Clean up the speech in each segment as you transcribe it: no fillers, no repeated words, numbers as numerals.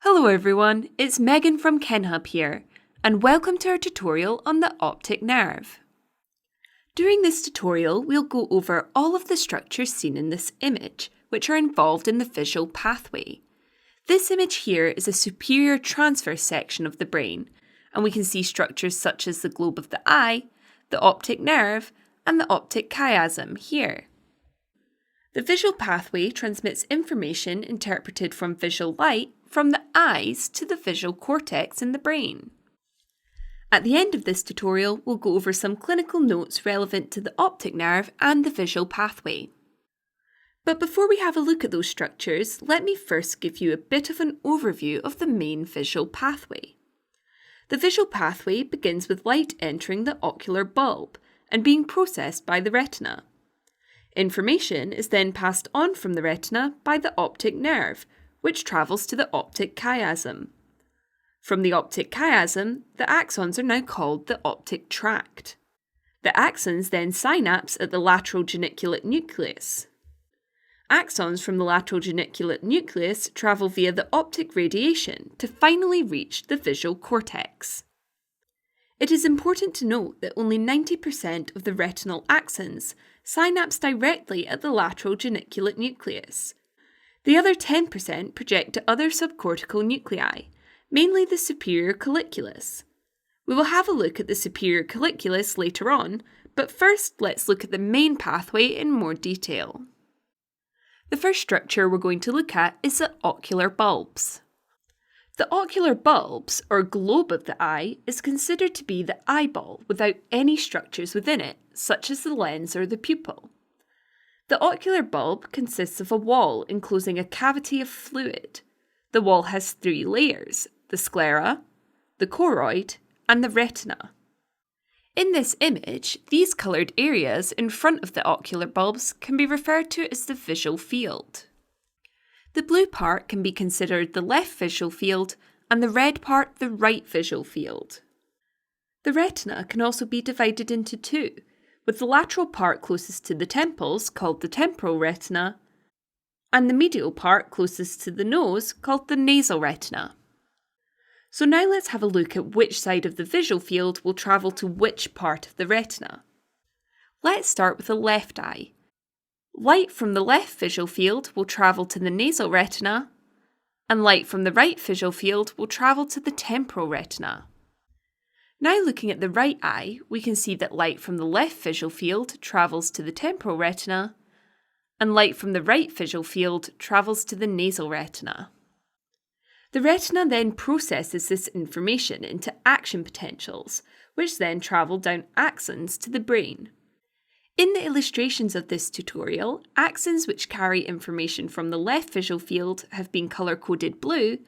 Hello everyone, it's Megan from KenHub here, and welcome to our tutorial on the optic nerve. During this tutorial, we'll go over all of the structures seen in this image, which are involved in the visual pathway. This image here is a superior transverse section of the brain, and we can see structures such as the globe of the eye, the optic nerve, and the optic chiasm here. The visual pathway transmits information interpreted from visual light from the eyes to the visual cortex in the brain. At the end of this tutorial, we'll go over some clinical notes relevant to the optic nerve and the visual pathway. But before we have a look at those structures, let me first give you a bit of an overview of the main visual pathway. The visual pathway begins with light entering the ocular bulb and being processed by the retina. Information is then passed on from the retina by the optic nerve, which travels to the optic chiasm. From the optic chiasm, the axons are now called the optic tract. The axons then synapse at the lateral geniculate nucleus. Axons from the lateral geniculate nucleus travel via the optic radiation to finally reach the visual cortex. It is important to note that only 90% of the retinal axons synapse directly at the lateral geniculate nucleus. The other 10% project to other subcortical nuclei, mainly the superior colliculus. We will have a look at the superior colliculus later on, but first let's look at the main pathway in more detail. The first structure we're going to look at is the ocular bulbs. The ocular bulbs, or globe of the eye, is considered to be the eyeball without any structures within it, such as the lens or the pupil. The ocular bulb consists of a wall enclosing a cavity of fluid. The wall has three layers: the sclera, the choroid, and the retina. In this image, these coloured areas in front of the ocular bulbs can be referred to as the visual field. The blue part can be considered the left visual field and the red part the right visual field. The retina can also be divided into two, with the lateral part closest to the temples called the temporal retina, and the medial part closest to the nose called the nasal retina. So now let's have a look at which side of the visual field will travel to which part of the retina. Let's start with the left eye. Light from the left visual field will travel to the nasal retina, and light from the right visual field will travel to the temporal retina. Now looking at the right eye, we can see that light from the left visual field travels to the temporal retina, and light from the right visual field travels to the nasal retina. The retina then processes this information into action potentials, which then travel down axons to the brain. In the illustrations of this tutorial, axons which carry information from the left visual field have been colour-coded blue,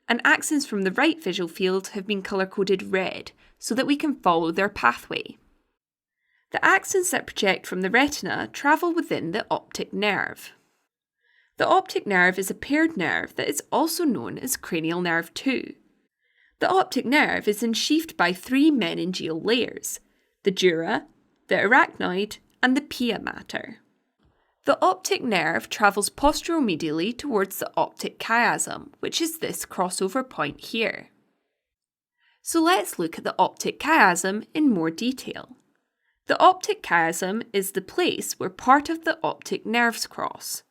and axons from the right visual field have been colour-coded red, so that we can follow their pathway. The axons that project from the retina travel within the optic nerve. The optic nerve is a paired nerve that is also known as cranial nerve 2. The optic nerve is ensheathed by three meningeal layers: the dura, the arachnoid, and the pia mater. The optic nerve travels posteromedially towards the optic chiasm, which is this crossover point here. So let's look at the optic chiasm in more detail. The optic chiasm is the place where part of the optic nerves cross.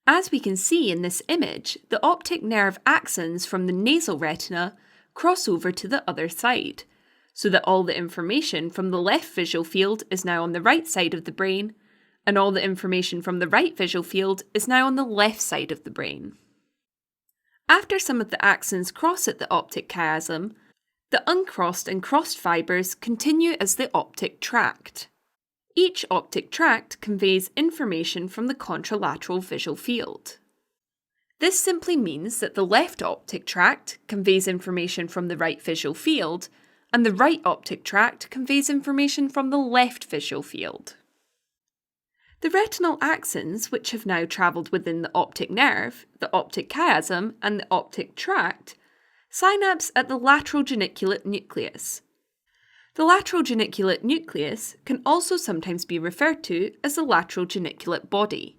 As we can see in this image, the optic nerve axons from the nasal retina cross over to the other side, so that all the information from the left visual field is now on the right side of the brain, and all the information from the right visual field is now on the left side of the brain. After some of the axons cross at the optic chiasm, the uncrossed and crossed fibres continue as the optic tract. Each optic tract conveys information from the contralateral visual field. This simply means that the left optic tract conveys information from the right visual field, and the right optic tract conveys information from the left visual field. The retinal axons, which have now travelled within the optic nerve, the optic chiasm, and the optic tract, synapse at the lateral geniculate nucleus. The lateral geniculate nucleus can also sometimes be referred to as the lateral geniculate body.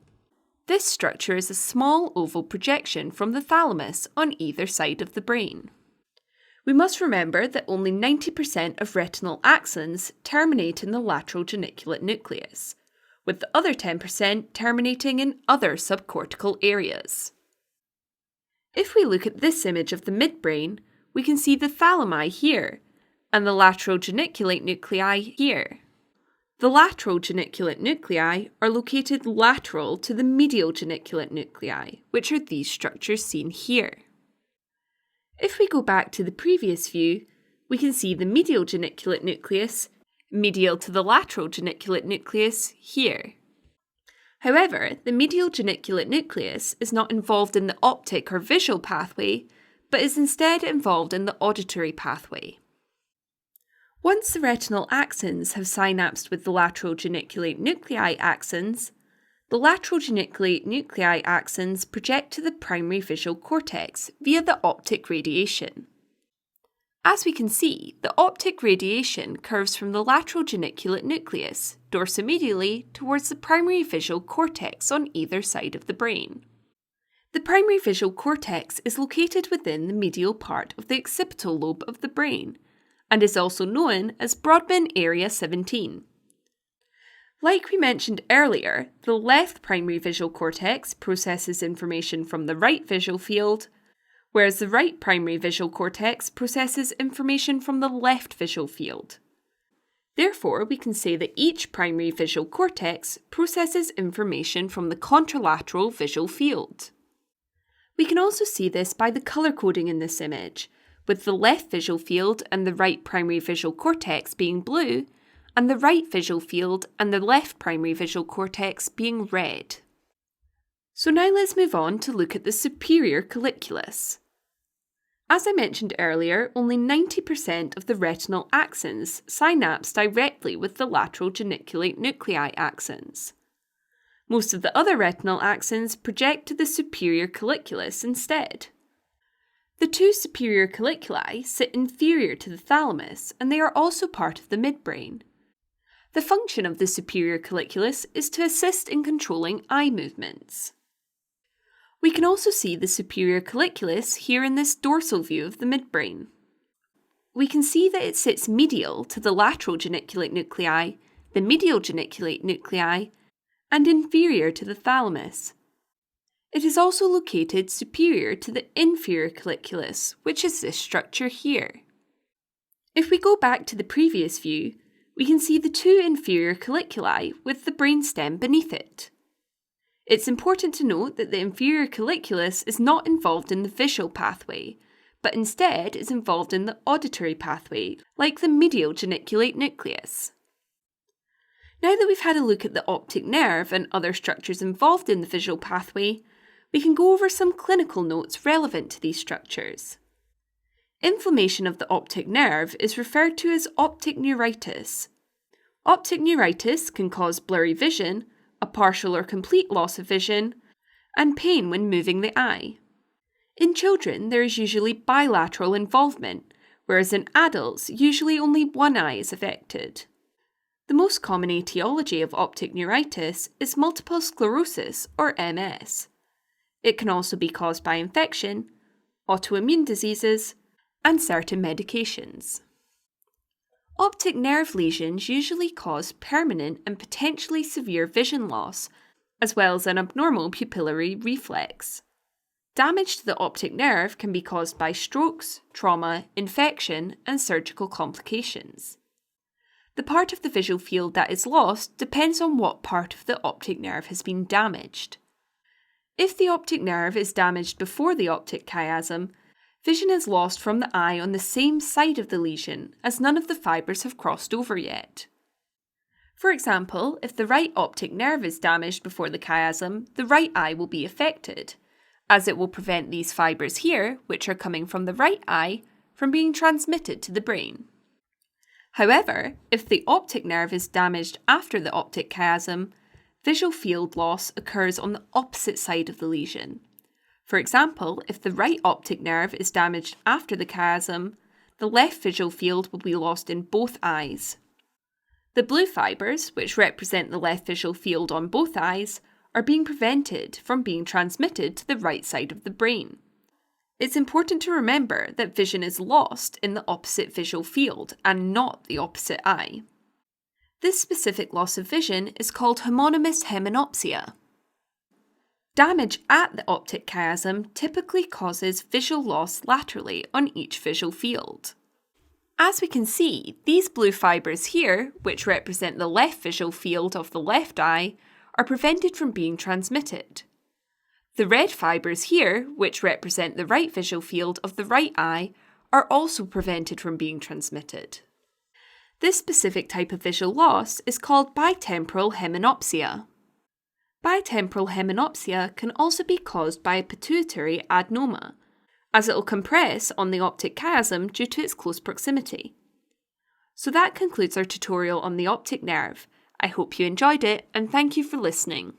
This structure is a small oval projection from the thalamus on either side of the brain. We must remember that only 90% of retinal axons terminate in the lateral geniculate nucleus, with the other 10% terminating in other subcortical areas. If we look at this image of the midbrain, we can see the thalami here, and the lateral geniculate nuclei here. The lateral geniculate nuclei are located lateral to the medial geniculate nuclei, which are these structures seen here. If we go back to the previous view, we can see the medial geniculate nucleus, medial to the lateral geniculate nucleus, here. However, the medial geniculate nucleus is not involved in the optic or visual pathway, but is instead involved in the auditory pathway. Once the retinal axons have synapsed with the lateral geniculate nuclei axons, the lateral geniculate nuclei axons project to the primary visual cortex via the optic radiation. As we can see, the optic radiation curves from the lateral geniculate nucleus dorsomedially towards the primary visual cortex on either side of the brain. The primary visual cortex is located within the medial part of the occipital lobe of the brain, and is also known as Brodmann Area 17. Like we mentioned earlier, the left primary visual cortex processes information from the right visual field, whereas the right primary visual cortex processes information from the left visual field. Therefore, we can say that each primary visual cortex processes information from the contralateral visual field. We can also see this by the colour coding in this image, with the left visual field and the right primary visual cortex being blue, and the right visual field and the left primary visual cortex being red. So now let's move on to look at the superior colliculus. As I mentioned earlier, only 90% of the retinal axons synapse directly with the lateral geniculate nuclei axons. Most of the other retinal axons project to the superior colliculus instead. The two superior colliculi sit inferior to the thalamus, and they are also part of the midbrain. The function of the superior colliculus is to assist in controlling eye movements. We can also see the superior colliculus here in this dorsal view of the midbrain. We can see that it sits medial to the lateral geniculate nuclei, the medial geniculate nuclei, and inferior to the thalamus. It is also located superior to the inferior colliculus, which is this structure here. If we go back to the previous view, we can see the two inferior colliculi with the brainstem beneath it. It's important to note that the inferior colliculus is not involved in the visual pathway, but instead is involved in the auditory pathway, like the medial geniculate nucleus. Now that we've had a look at the optic nerve and other structures involved in the visual pathway, we can go over some clinical notes relevant to these structures. Inflammation of the optic nerve is referred to as optic neuritis. Optic neuritis can cause blurry vision, a partial or complete loss of vision, and pain when moving the eye. In children, there is usually bilateral involvement, whereas in adults, usually only one eye is affected. The most common etiology of optic neuritis is multiple sclerosis, or MS. It can also be caused by infection, autoimmune diseases, and certain medications. Optic nerve lesions usually cause permanent and potentially severe vision loss, as well as an abnormal pupillary reflex. Damage to the optic nerve can be caused by strokes, trauma, infection, and surgical complications. The part of the visual field that is lost depends on what part of the optic nerve has been damaged. If the optic nerve is damaged before the optic chiasm, vision is lost from the eye on the same side of the lesion, as none of the fibres have crossed over yet. For example, if the right optic nerve is damaged before the chiasm, the right eye will be affected, as it will prevent these fibres here, which are coming from the right eye, from being transmitted to the brain. However, if the optic nerve is damaged after the optic chiasm, visual field loss occurs on the opposite side of the lesion. For example, if the right optic nerve is damaged after the chiasm, the left visual field will be lost in both eyes. The blue fibres, which represent the left visual field on both eyes, are being prevented from being transmitted to the right side of the brain. It's important to remember that vision is lost in the opposite visual field and not the opposite eye. This specific loss of vision is called homonymous heminopsia. Damage at the optic chiasm typically causes visual loss laterally on each visual field. As we can see, these blue fibres here, which represent the left visual field of the left eye, are prevented from being transmitted. The red fibres here, which represent the right visual field of the right eye, are also prevented from being transmitted. This specific type of visual loss is called bitemporal heminopsia. Bitemporal heminopsia can also be caused by a pituitary adenoma, as it will compress on the optic chiasm due to its close proximity. So that concludes our tutorial on the optic nerve. I hope you enjoyed it and thank you for listening.